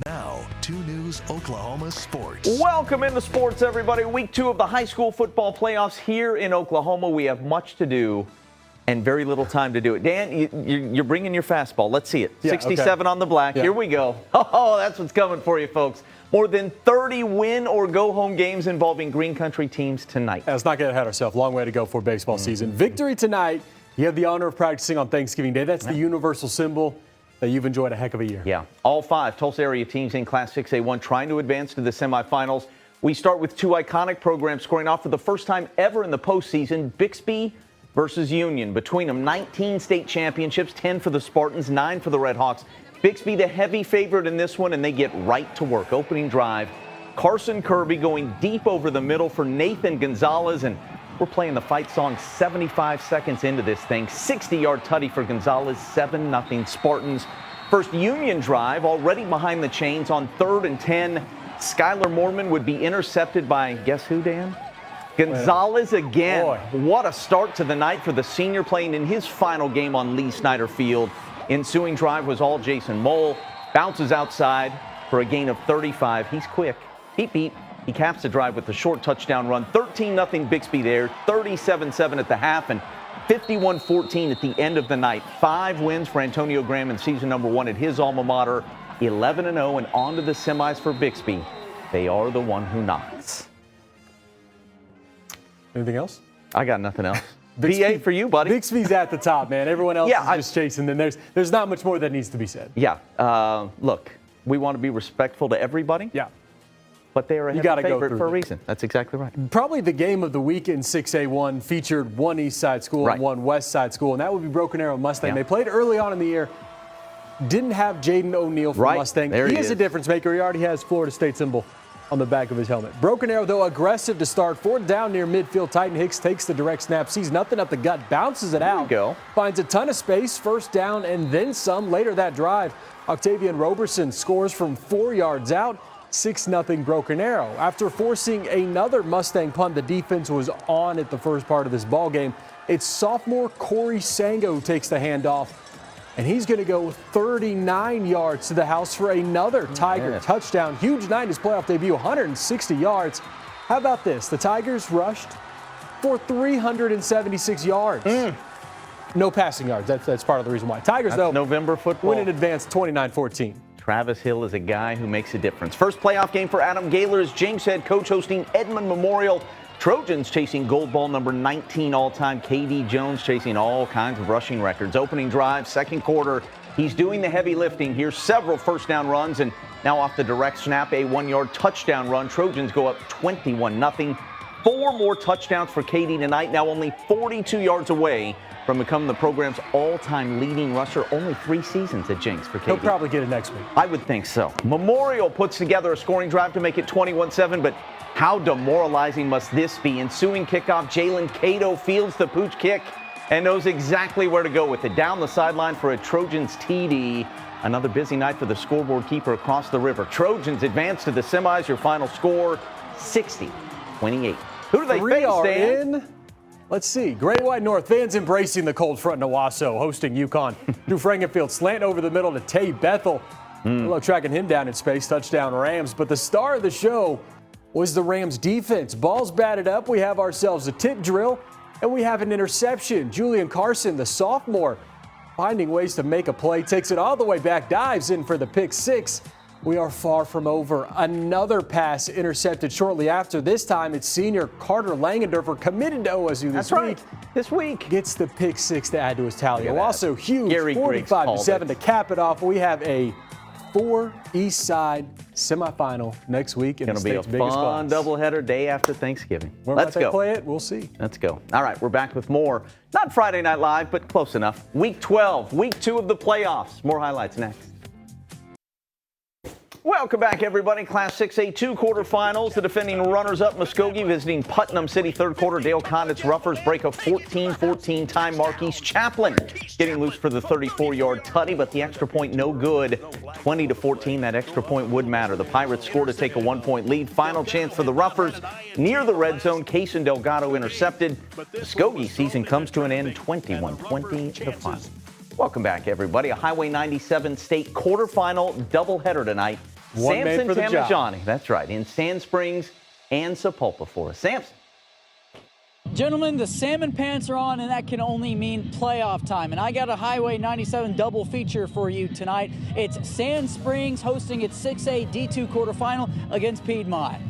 Now, 2 News Oklahoma Sports. Welcome into sports, everybody. Week 2 of the high school football playoffs here in Oklahoma. We have much to do and very little time to do it. Dan, you're bringing your fastball. Let's see it. Yeah, 67 okay. on the black. Yeah. Here we go. Oh, that's what's coming for you, folks. More than 30 win-or-go-home games involving Green Country teams tonight. Let's not get ahead of ourselves. Long way to go for baseball season. Victory tonight. You have the honor of practicing on Thanksgiving Day. That's the universal symbol that you've enjoyed a heck of a year. Yeah. All 5 Tulsa area teams in Class 6A1 trying to advance to the semifinals. We start with 2 iconic programs scoring off for the first time ever in the postseason. Bixby versus Union. Between them, 19 state championships, 10 for the Spartans, 9 for the Red Hawks. Bixby the heavy favorite in this one, and they get right to work. Opening drive, Carson Kirby going deep over the middle for Nathan Gonzalez, and we're playing the fight song 75 seconds into this thing. 60-yard tutty for Gonzalez, 7-0 Spartans. First Union drive already behind the chains on 3rd and 10. Skylar Moorman would be intercepted by, guess who, Dan? Gonzalez again. Boy. What a start to the night for the senior playing in his final game on Lee Snyder Field. Ensuing drive was all Jason Mole. Bounces outside for a gain of 35. He's quick. Beep, beep. He caps the drive with a short touchdown run. 13-0 Bixby there, 37-7 at the half, and 51-14 at the end of the night. 5 wins for Antonio Graham in season number 1 at his alma mater. 11-0 and on to the semis for Bixby. They are the one who knocks. Anything else? I got nothing else. Bixby, BA for you, buddy. Bixby's at the top, man. Everyone else is just chasing them. There's not much more that needs to be said. Yeah. Look, we want to be respectful to everybody. Yeah. But they are a heavy favorite for a reason. That's exactly right. Probably the game of the week in 6A1 featured one East Side school and one West Side school, and that would be Broken Arrow Mustang. They played early on in the year. Didn't have Jaden O'Neal from Mustang. There he is a difference maker. He already has Florida State symbol on the back of his helmet. Broken Arrow, though, aggressive to start. 4th down near midfield. Titan Hicks takes the direct snap, sees nothing up the gut, bounces it out. There you go. Finds a ton of space, 1st down, and then some. Later that drive, Octavian Roberson scores from 4 yards out. 6-0 Broken Arrow. After forcing another Mustang punt, the defense was on at the first part of this ball game. It's sophomore Corey Sango who takes the handoff, and he's going to go 39 yards to the house for another Tiger touchdown. Huge night in his playoff debut, 160 yards. How about this? The Tigers rushed for 376 yards. No passing yards. That's part of the reason why. Tigers, though, November football. win in advance 29-14. Travis Hill is a guy who makes a difference. First playoff game for Adam Gaylor's Jenks head coach hosting Edmond Memorial. Trojans chasing gold ball number 19 all-time. KD Jones chasing all kinds of rushing records. Opening drive, second quarter. He's doing the heavy lifting. Here's several first down runs, and now off the direct snap, a 1-yard touchdown run. Trojans go up 21-0. 4 more touchdowns for KD tonight, now only 42 yards away from becoming the program's all-time leading rusher. Only 3 seasons at Jenks for KD. He'll probably get it next week. I would think so. Memorial puts together a scoring drive to make it 21-7, but how demoralizing must this be? Ensuing kickoff, Jalen Cato fields the pooch kick and knows exactly where to go with it. Down the sideline for a Trojans TD. Another busy night for the scoreboard keeper across the river. Trojans advance to the semis. Your final score, 60-28. Who do they face, Dan? Let's see. Great White North fans embracing the cold front in Owasso, hosting UConn. Drew Frankenfield slant over the middle to Tay Bethel. Look, tracking him down in space, touchdown Rams. But the star of the show was the Rams defense. Balls batted up. We have ourselves a tip drill, and we have an interception. Julian Carson, the sophomore, finding ways to make a play, takes it all the way back, dives in for the pick 6. We are far from over. Another pass intercepted shortly after. This time it's senior Carter Langendorfer, committed to OSU this week. Gets the pick 6 to add to his tally. Also huge, 45-7 to cap it off. We have a 4 East Side semifinal next week in the state's biggest class. It's going to be a fun doubleheader day after Thanksgiving. Let's go. Play it? We'll see. Let's go. All right, we're back with more. Not Friday Night Live, but close enough. Week 12, week 2 of the playoffs. More highlights next. Welcome back, everybody. Class 6A2 quarterfinals. The defending runners-up Muskogee visiting Putnam City. Third quarter, Dale Condit's Ruffers break a 14-14 tie. Marquise Chaplin getting loose for the 34-yard tutty, but the extra point no good. 20-14, that extra point would matter. The Pirates score to take a 1-point lead. Final chance for the Ruffers near the red zone. Case and Delgado intercepted. Muskogee season comes to an end, 21-20 the final. Welcome back, everybody. A Highway 97 state quarterfinal doubleheader tonight. One man Samson for the job. Tamajani, that's right, in Sand Springs and Sapulpa for us. Samson. Gentlemen, the salmon pants are on, and that can only mean playoff time. And I got a Highway 97 double feature for you tonight. It's Sand Springs hosting its 6A D2 quarterfinal against Piedmont.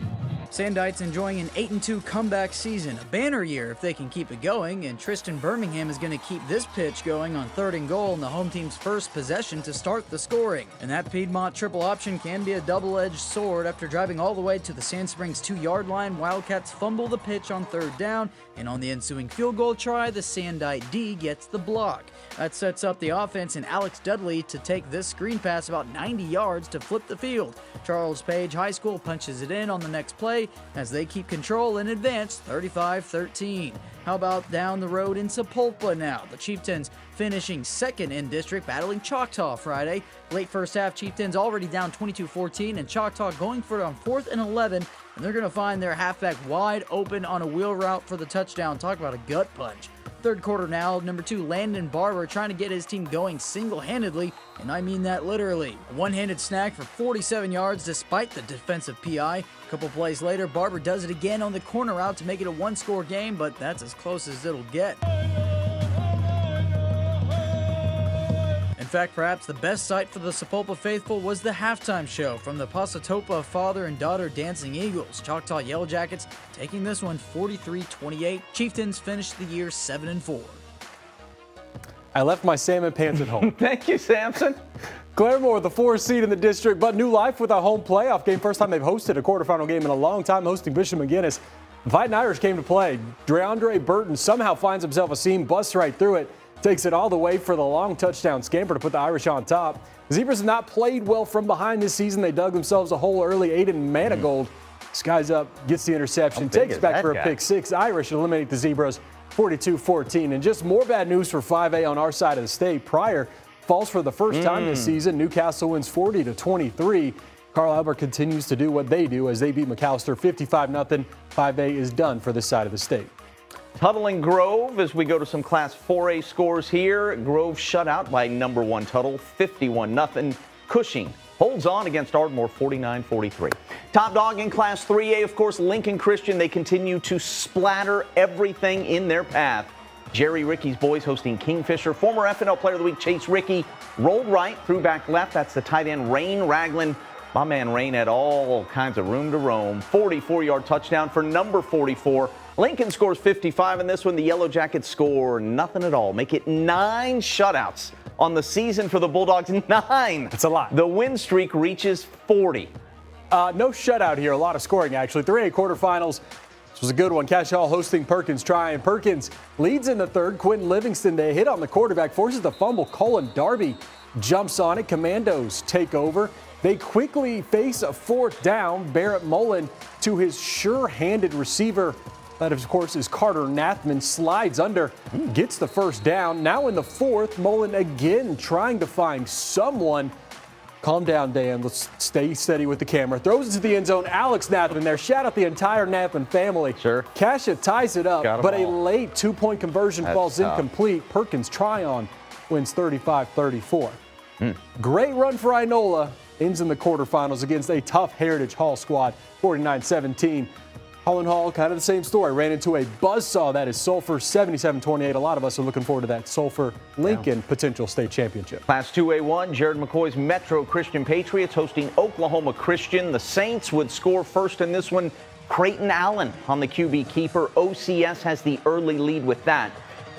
Sandites enjoying an 8-2 comeback season, a banner year if they can keep it going, and Tristan Birmingham is going to keep this pitch going on 3rd and goal in the home team's first possession to start the scoring. And that Piedmont triple option can be a double-edged sword. After driving all the way to the Sand Springs 2-yard line, Wildcats fumble the pitch on 3rd down, and on the ensuing field goal try, the Sandite D gets the block. That sets up the offense and Alex Dudley to take this screen pass about 90 yards to flip the field. Charles Page High School punches it in on the next play as they keep control and advance 35-13. How about down the road in Sapulpa now? The Chieftains finishing 2nd in district, battling Choctaw Friday. Late first half, Chieftains already down 22-14, and Choctaw going for it on 4th and 11, and they're going to find their halfback wide open on a wheel route for the touchdown. Talk about a gut punch. 3rd quarter now, number 2 Landon Barber trying to get his team going single-handedly, and I mean that literally. A one-handed snack for 47 yards despite the defensive PI. A couple plays later, Barber does it again on the corner route to make it a one-score game, but that's as close as it'll get. In fact, perhaps the best sight for the Sapulpa faithful was the halftime show from the Pasatopa father and daughter Dancing Eagles. Choctaw Yellow Jackets taking this one 43-28. Chieftains finished the year 7-4. I left my salmon pants at home. Thank you, Samson. Claremore, the 4th seed in the district, but new life with a home playoff game. First time they've hosted a quarterfinal game in a long time, hosting Bishop McGuinness. Fighting Irish came to play. DeAndre Burton somehow finds himself a seam, busts right through it, takes it all the way for the long touchdown scamper to put the Irish on top. The Zebras have not played well from behind this season. They dug themselves a hole early. Aiden Manigold skies up, gets the interception, takes back for a pick 6. Irish eliminate the Zebras 42-14. And just more bad news for 5A on our side of the state. Pryor falls for the first time this season. Newcastle wins 40-23. Carl Albert continues to do what they do as they beat McAllister 55-0. 5A is done for this side of the state. Tuttle and Grove as we go to some Class 4A scores here. Grove shut out by number 1 Tuttle, 51-0. Cushing holds on against Ardmore, 49-43. Top dog in Class 3A, of course, Lincoln Christian. They continue to splatter everything in their path. Jerry Rickey's boys hosting Kingfisher. Former FNL Player of the Week, Chase Rickey, rolled right, threw back left. That's the tight end, Rain Ragland. My man Rain had all kinds of room to roam. 44-yard touchdown for number 44. Lincoln scores 55 in this one. The Yellow Jackets score nothing at all. Make it 9 shutouts on the season for the Bulldogs. 9. That's a lot. The win streak reaches 40. No shutout here. A lot of scoring, actually. 3A quarterfinals. This was a good one. Cash Hall hosting Perkins trying. Perkins leads in the 3rd. Quentin Livingston, they hit on the quarterback, forces the fumble. Colin Darby jumps on it. Commandos take over. They quickly face a 4th down. Barrett Mullen to his sure-handed receiver. That, of course, is Carter Nathman. Slides under, gets the 1st down. Now in the 4th, Mullen again trying to find someone. Calm down, Dan. Let's stay steady with the camera. Throws it to the end zone. Alex Nathman there. Shout out the entire Nathman family. Sure. Casha ties it up, but a all. late 2-point conversion falls incomplete. Perkins Tryon wins 35-34. Great run for Inola. Ends in the quarterfinals against a tough Heritage Hall squad, 49-17. Holland Hall, kind of the same story. Ran into a buzzsaw that is Sulphur, 77-28. A lot of us are looking forward to that Sulphur-Lincoln potential state championship. Class 2A1, Jared McCoy's Metro Christian Patriots hosting Oklahoma Christian. The Saints would score first in this one. Creighton Allen on the QB keeper. OCS has the early lead with that.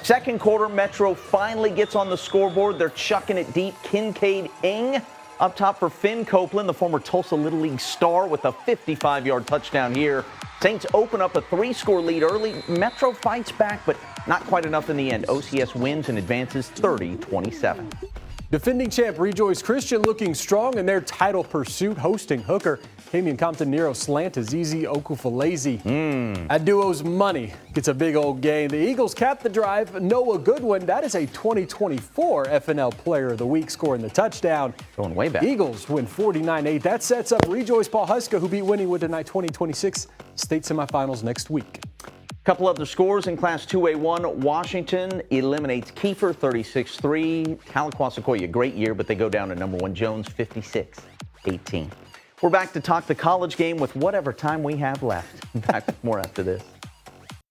2nd quarter, Metro finally gets on the scoreboard. They're chucking it deep. Kincaid Ing up top for Finn Copeland, the former Tulsa Little League star, with a 55-yard touchdown here. Saints open up a 3-score lead early. Metro fights back, but not quite enough in the end. OCS wins and advances 30-27. Defending champ Rejoice Christian looking strong in their title pursuit, hosting Hooker. Camion Compton Nero slant to ZZ Okufalazi. That duo's money gets a big old gain. The Eagles cap the drive. Noah Goodwin, that is a 2024 FNL Player of the Week, scoring the touchdown. Going way back. Eagles win 49-8. That sets up Rejoice Paul Huska, who beat Wynnewood tonight, 2026 state semifinals next week. Couple other scores in Class 2A1. Washington eliminates Kiefer 36-3. Tahlequah Sequoia, great year, but they go down to number 1 Jones 56-18. We're back to talk the college game with whatever time we have left. Back with more after this.